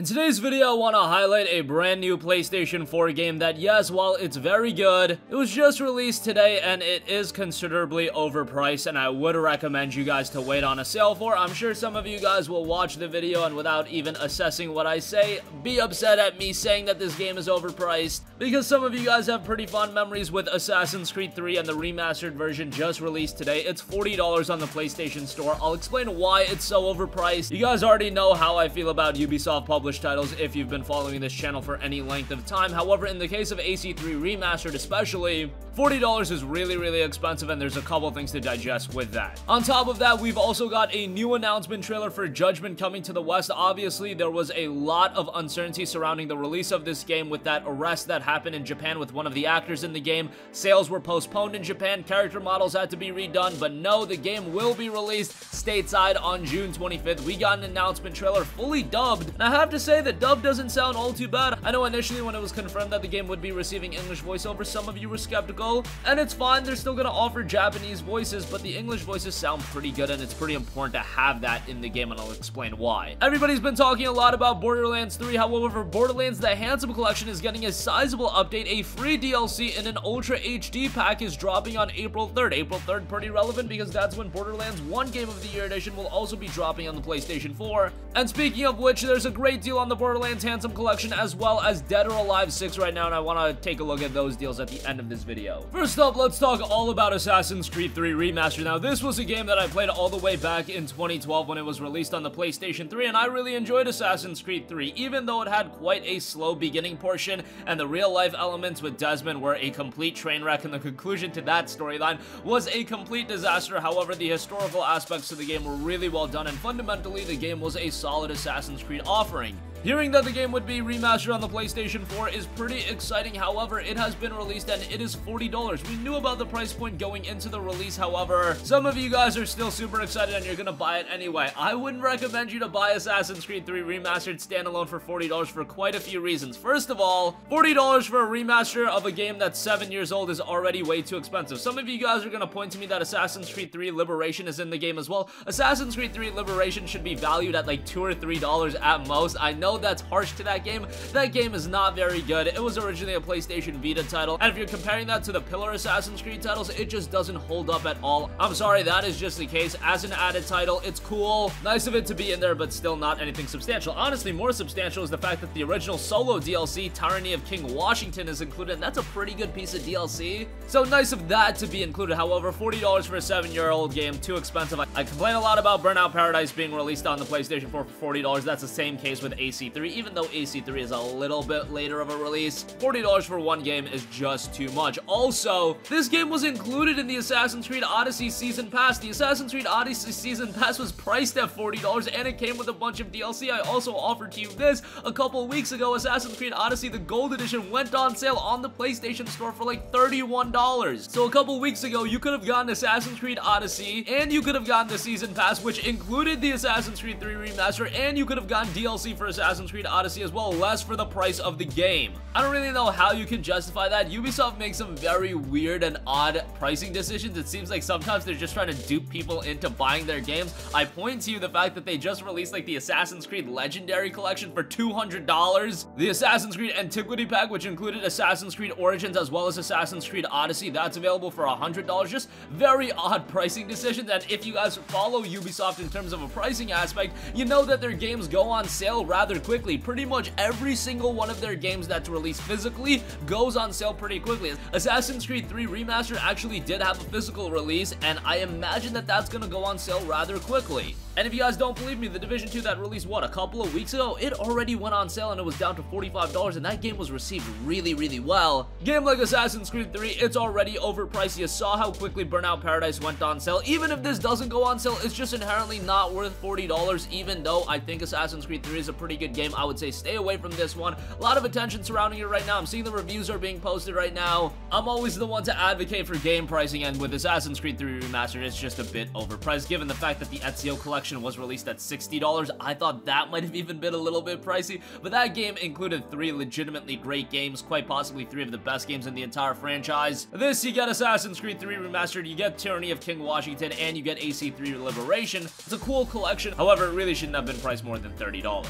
In today's video, I want to highlight a brand new PlayStation 4 game that, yes, while it's very good, it was just released today and it is considerably overpriced, and I would recommend you guys to wait on a sale for. I'm sure some of you guys will watch the video and without even assessing what I say, be upset at me saying that this game is overpriced, because some of you guys have pretty fond memories with Assassin's Creed 3 and the remastered version just released today. It's $40 on the PlayStation Store. I'll explain why it's so overpriced. You guys already know how I feel about Ubisoft published titles if you've been following this channel for any length of time. However, in the case of AC3 Remastered especially, $40 is really expensive, and there's a couple things to digest with that. On top of that, we've also got a new announcement trailer for Judgment coming to the West. Obviously, there was a lot of uncertainty surrounding the release of this game with that arrest that happened in Japan with one of the actors in the game. Sales were postponed in Japan, character models had to be redone, but no, the game will be released stateside on June 25th. We got an announcement trailer fully dubbed, and I have to say the dub doesn't sound all too bad. I know initially when it was confirmed that the game would be receiving English voiceover, some of you were skeptical, and it's fine, they're still gonna offer Japanese voices, but the English voices sound pretty good, and it's pretty important to have that in the game, and I'll explain why. Everybody's been talking a lot about Borderlands 3, however, Borderlands The Handsome Collection is getting a sizable update. A free DLC in an Ultra HD pack is dropping on April 3rd. April 3rd, pretty relevant because that's when Borderlands 1 Game of the Year Edition will also be dropping on the PlayStation 4. And speaking of which, there's a great deal on the Borderlands Handsome Collection as well as Dead or Alive 6 right now, and I want to take a look at those deals at the end of this video. First up, let's talk all about Assassin's Creed 3 Remastered. Now, this was a game that I played all the way back in 2012 when it was released on the PlayStation 3, and I really enjoyed Assassin's Creed 3, even though it had quite a slow beginning portion, and the real-life elements with Desmond were a complete train wreck, and the conclusion to that storyline was a complete disaster. However, the historical aspects of the game were really well done, and fundamentally, the game was a solid Assassin's Creed offering. Hearing that the game would be remastered on the PlayStation 4 is pretty exciting. However, it has been released and it is $40. We knew about the price point going into the release. However, some of you guys are still super excited and you're gonna buy it anyway. I wouldn't recommend you to buy Assassin's Creed 3 Remastered standalone for $40 for quite a few reasons. First of all, $40 for a remaster of a game that's 7 years old is already way too expensive. Some of you guys are gonna point to me that Assassin's Creed 3 Liberation is in the game as well. Assassin's Creed 3 Liberation should be valued at like $2 or $3 at most. I know that's harsh to that game. That game is not very good. It was originally a PlayStation Vita title, and if you're comparing that to the Pillar Assassin's Creed titles, it just doesn't hold up at all. I'm sorry, that is just the case. As an added title, it's cool. Nice of it to be in there, but still not anything substantial. Honestly, more substantial is the fact that the original solo DLC, Tyranny of King Washington, is included, and that's a pretty good piece of DLC. So nice of that to be included. However, $40 for a 7-year-old game, too expensive. I complain a lot about Burnout Paradise being released on the PlayStation 4 for $40. That's the same case with AC3. Even though AC3 is a little bit later of a release, $40 for one game is just too much. Also, this game was included in the Assassin's Creed Odyssey Season Pass. The Assassin's Creed Odyssey Season Pass was priced at $40, and it came with a bunch of DLC. I also offered to you this a couple weeks ago. Assassin's Creed Odyssey, the Gold Edition, went on sale on the PlayStation Store for like $31. So a couple weeks ago, you could have gotten Assassin's Creed Odyssey, and you could have gotten the Season Pass, which included the Assassin's Creed 3 Remaster, and you could have gotten DLC for Assassin's Creed Odyssey as well, less for the price of the game. I don't really know how you can justify that. Ubisoft makes some very weird and odd pricing decisions. It seems like sometimes they're just trying to dupe people into buying their games. I point to you the fact that they just released like the Assassin's Creed Legendary Collection for $200. The Assassin's Creed Antiquity Pack, which included Assassin's Creed Origins as well as Assassin's Creed Odyssey, that's available for $100. Just very odd pricing decisions, and if you guys follow Ubisoft in terms of a pricing aspect, you know that their games go on sale rather quickly. Pretty much every single one of their games that's released physically goes on sale pretty quickly. Assassin's Creed 3 Remastered actually did have a physical release, and I imagine that that's gonna go on sale rather quickly. And if you guys don't believe me, the Division 2 that released, what, a couple of weeks ago? It already went on sale and it was down to $45, and that game was received really well. Game like Assassin's Creed 3, it's already overpriced. You saw how quickly Burnout Paradise went on sale. Even if this doesn't go on sale, it's just inherently not worth $40, even though I think Assassin's Creed 3 is a pretty good game. I would say stay away from this one. A lot of attention surrounding it right now. I'm seeing the reviews are being posted right now. I'm always the one to advocate for game pricing, and with Assassin's Creed 3 Remastered, it's just a bit overpriced. Given the fact that the Ezio Collection was released at $60, I thought that might have even been a little bit pricey, but that game included 3 legitimately great games, quite possibly 3 of the best games in the entire franchise. This, you get Assassin's Creed 3 Remastered, you get Tyranny of King Washington, and you get AC3 Liberation. It's a cool collection, however, it really shouldn't have been priced more than $30.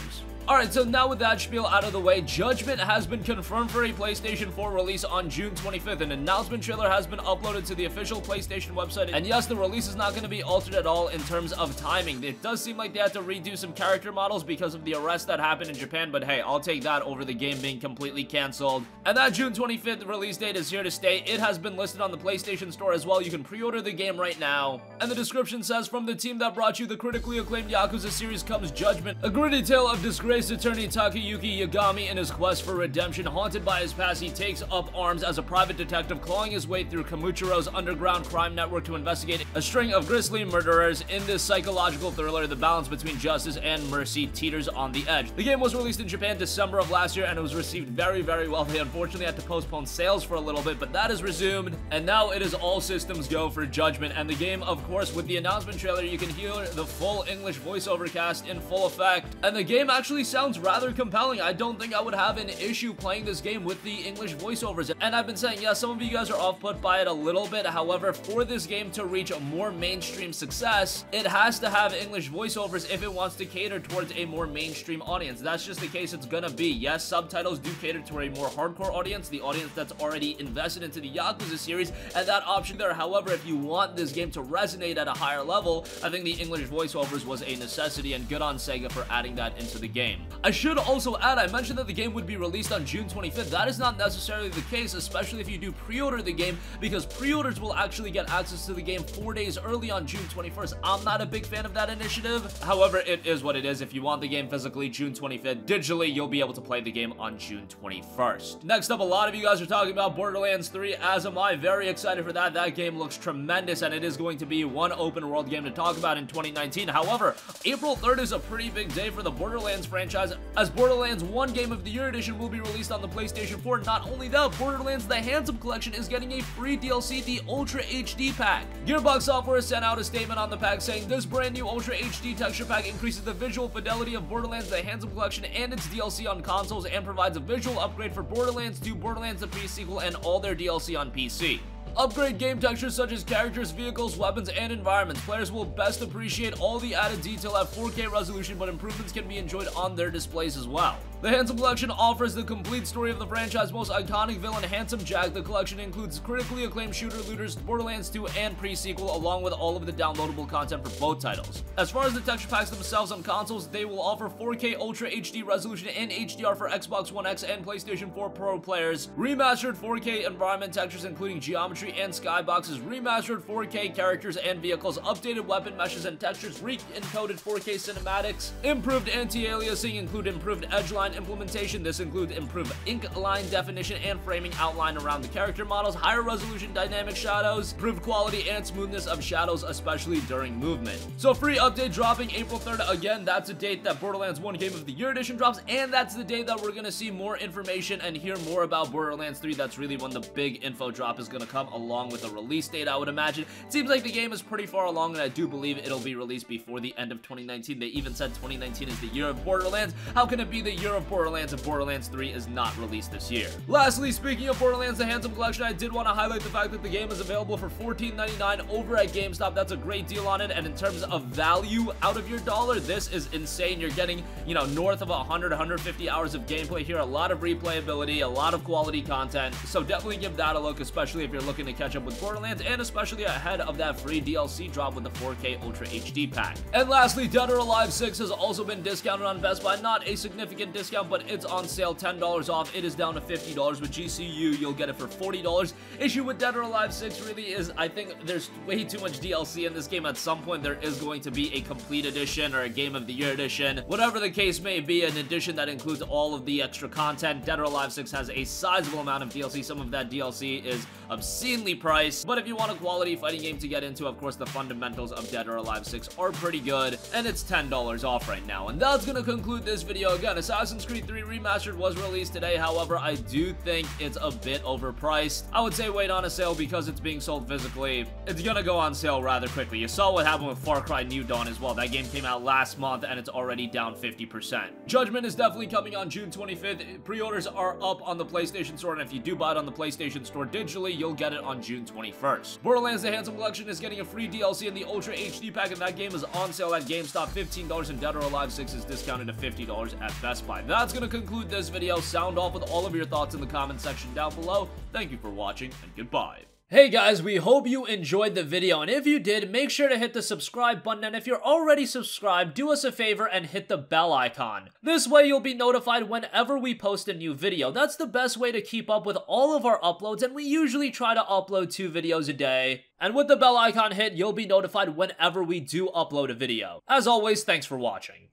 Alright, so now with that spiel out of the way, Judgment has been confirmed for a PlayStation 4 release on June 25th. An announcement trailer has been uploaded to the official PlayStation website, and yes, the release is not going to be altered at all in terms of timing. It does seem like they had to redo some character models because of the arrest that happened in Japan, but hey, I'll take that over the game being completely cancelled. And that June 25th release date is here to stay. It has been listed on the PlayStation Store as well. You can pre-order the game right now. And the description says, from the team that brought you the critically acclaimed Yakuza series comes Judgment, a gritty tale of disgrace. Attorney Takayuki Yagami, in his quest for redemption, haunted by his past, he takes up arms as a private detective, clawing his way through Kamuchiro's underground crime network to investigate a string of grisly murderers. In this psychological thriller, the balance between justice and mercy teeters on the edge. The game was released in Japan December of last year, and it was received very, very well. They unfortunately had to postpone sales for a little bit, but that is resumed, and now it is all systems go for Judgment. And the game, of course, with the announcement trailer, you can hear the full English voiceover cast in full effect, and the game actually sounds rather compelling. I don't think I would have an issue playing this game with the English voiceovers. And I've been saying, yeah, some of you guys are off-put by it a little bit. However, for this game to reach a more mainstream success, it has to have English voiceovers if it wants to cater towards a more mainstream audience. That's just the case it's gonna be. Yes, subtitles do cater to a more hardcore audience, the audience that's already invested into the Yakuza series, and that option there. However, if you want this game to resonate at a higher level, I think the English voiceovers was a necessity, and good on Sega for adding that into the game. I should also add, I mentioned that the game would be released on June 25th. That is not necessarily the case, especially if you do pre-order the game, because pre-orders will actually get access to the game 4 days early on June 21st. I'm not a big fan of that initiative. However, it is what it is. If you want the game physically June 25th, digitally, you'll be able to play the game on June 21st. Next up, a lot of you guys are talking about Borderlands 3, as am I. Very excited for that. That game looks tremendous, and it is going to be one open world game to talk about in 2019. However, April 3rd is a pretty big day for the Borderlands franchise, as Borderlands 1 Game of the Year Edition will be released on the PlayStation 4. Not only that, Borderlands The Handsome Collection is getting a free DLC, the Ultra HD Pack. Gearbox Software sent out a statement on the pack saying, this brand new Ultra HD texture pack increases the visual fidelity of Borderlands The Handsome Collection and its DLC on consoles, and provides a visual upgrade for Borderlands 2, Borderlands the Pre-Sequel, and all their DLC on PC. Upgrade game textures such as characters, vehicles, weapons, and environments. Players will best appreciate all the added detail at 4K resolution, but improvements can be enjoyed on their displays as well. The Handsome Collection offers the complete story of the franchise's most iconic villain, Handsome Jack. The collection includes critically acclaimed shooter looters, Borderlands 2, and Pre-Sequel, along with all of the downloadable content for both titles. As far as the texture packs themselves on consoles, they will offer 4K Ultra HD resolution and HDR for Xbox One X and PlayStation 4 Pro players, remastered 4K environment textures including geometry and skyboxes, remastered 4K characters and vehicles, updated weapon meshes and textures, re-encoded 4K cinematics, improved anti-aliasing, include improved edgeline implementation. This includes improved ink line definition and framing outline around the character models, higher resolution dynamic shadows, improved quality and smoothness of shadows, especially during movement. So free update dropping April 3rd. Again, that's a date that Borderlands 1 Game of the Year Edition drops, and that's the day that we're going to see more information and hear more about Borderlands 3. That's really when the big info drop is going to come, along with a release date, I would imagine. It seems like the game is pretty far along, and I do believe it'll be released before the end of 2019. They even said 2019 is the year of Borderlands. How can it be the year of Borderlands if Borderlands 3 is not released this year? Lastly, speaking of Borderlands The Handsome Collection, I did want to highlight the fact that the game is available for $14.99 over at GameStop. That's a great deal on it, and in terms of value out of your dollar, this is insane. You're getting, you know, north of 100, 150 hours of gameplay here, a lot of replayability, a lot of quality content, so definitely give that a look, especially if you're looking to catch up with Borderlands, and especially ahead of that free DLC drop with the 4K Ultra HD pack. And lastly, Dead or Alive 6 has also been discounted on Best Buy. Not a significant discount, but it's on sale, $10 off. It is down to $50. With GCU, you'll get it for $40. Issue with Dead or Alive 6 really is, I think there's way too much DLC in this game. At some point, there is going to be a complete edition or a Game of the Year edition. Whatever the case may be, an edition that includes all of the extra content. Dead or Alive 6 has a sizable amount of DLC. Some of that DLC is obscenely priced, but if you want a quality fighting game to get into, of course, the fundamentals of Dead or Alive 6 are pretty good, and it's $10 off right now. And that's gonna conclude this video. Again, Assassin's Assassin's Creed 3 Remastered was released today, however, I do think it's a bit overpriced. I would say wait on a sale because it's being sold physically. It's gonna go on sale rather quickly. You saw what happened with Far Cry New Dawn as well. That game came out last month and it's already down 50%. Judgment is definitely coming on June 25th. Pre-orders are up on the PlayStation Store, and if you do buy it on the PlayStation Store digitally, you'll get it on June 21st. Borderlands The Handsome Collection is getting a free DLC in the Ultra HD pack, and that game is on sale at GameStop, $15, and Dead or Alive 6 is discounted to $50 at Best Buy. That's gonna conclude this video. Sound off with all of your thoughts in the comment section down below. Thank you for watching, and goodbye. Hey guys, we hope you enjoyed the video, and if you did, make sure to hit the subscribe button, and if you're already subscribed, do us a favor and hit the bell icon. This way you'll be notified whenever we post a new video. That's the best way to keep up with all of our uploads, and we usually try to upload 2 videos a day. And with the bell icon hit, you'll be notified whenever we do upload a video. As always, thanks for watching.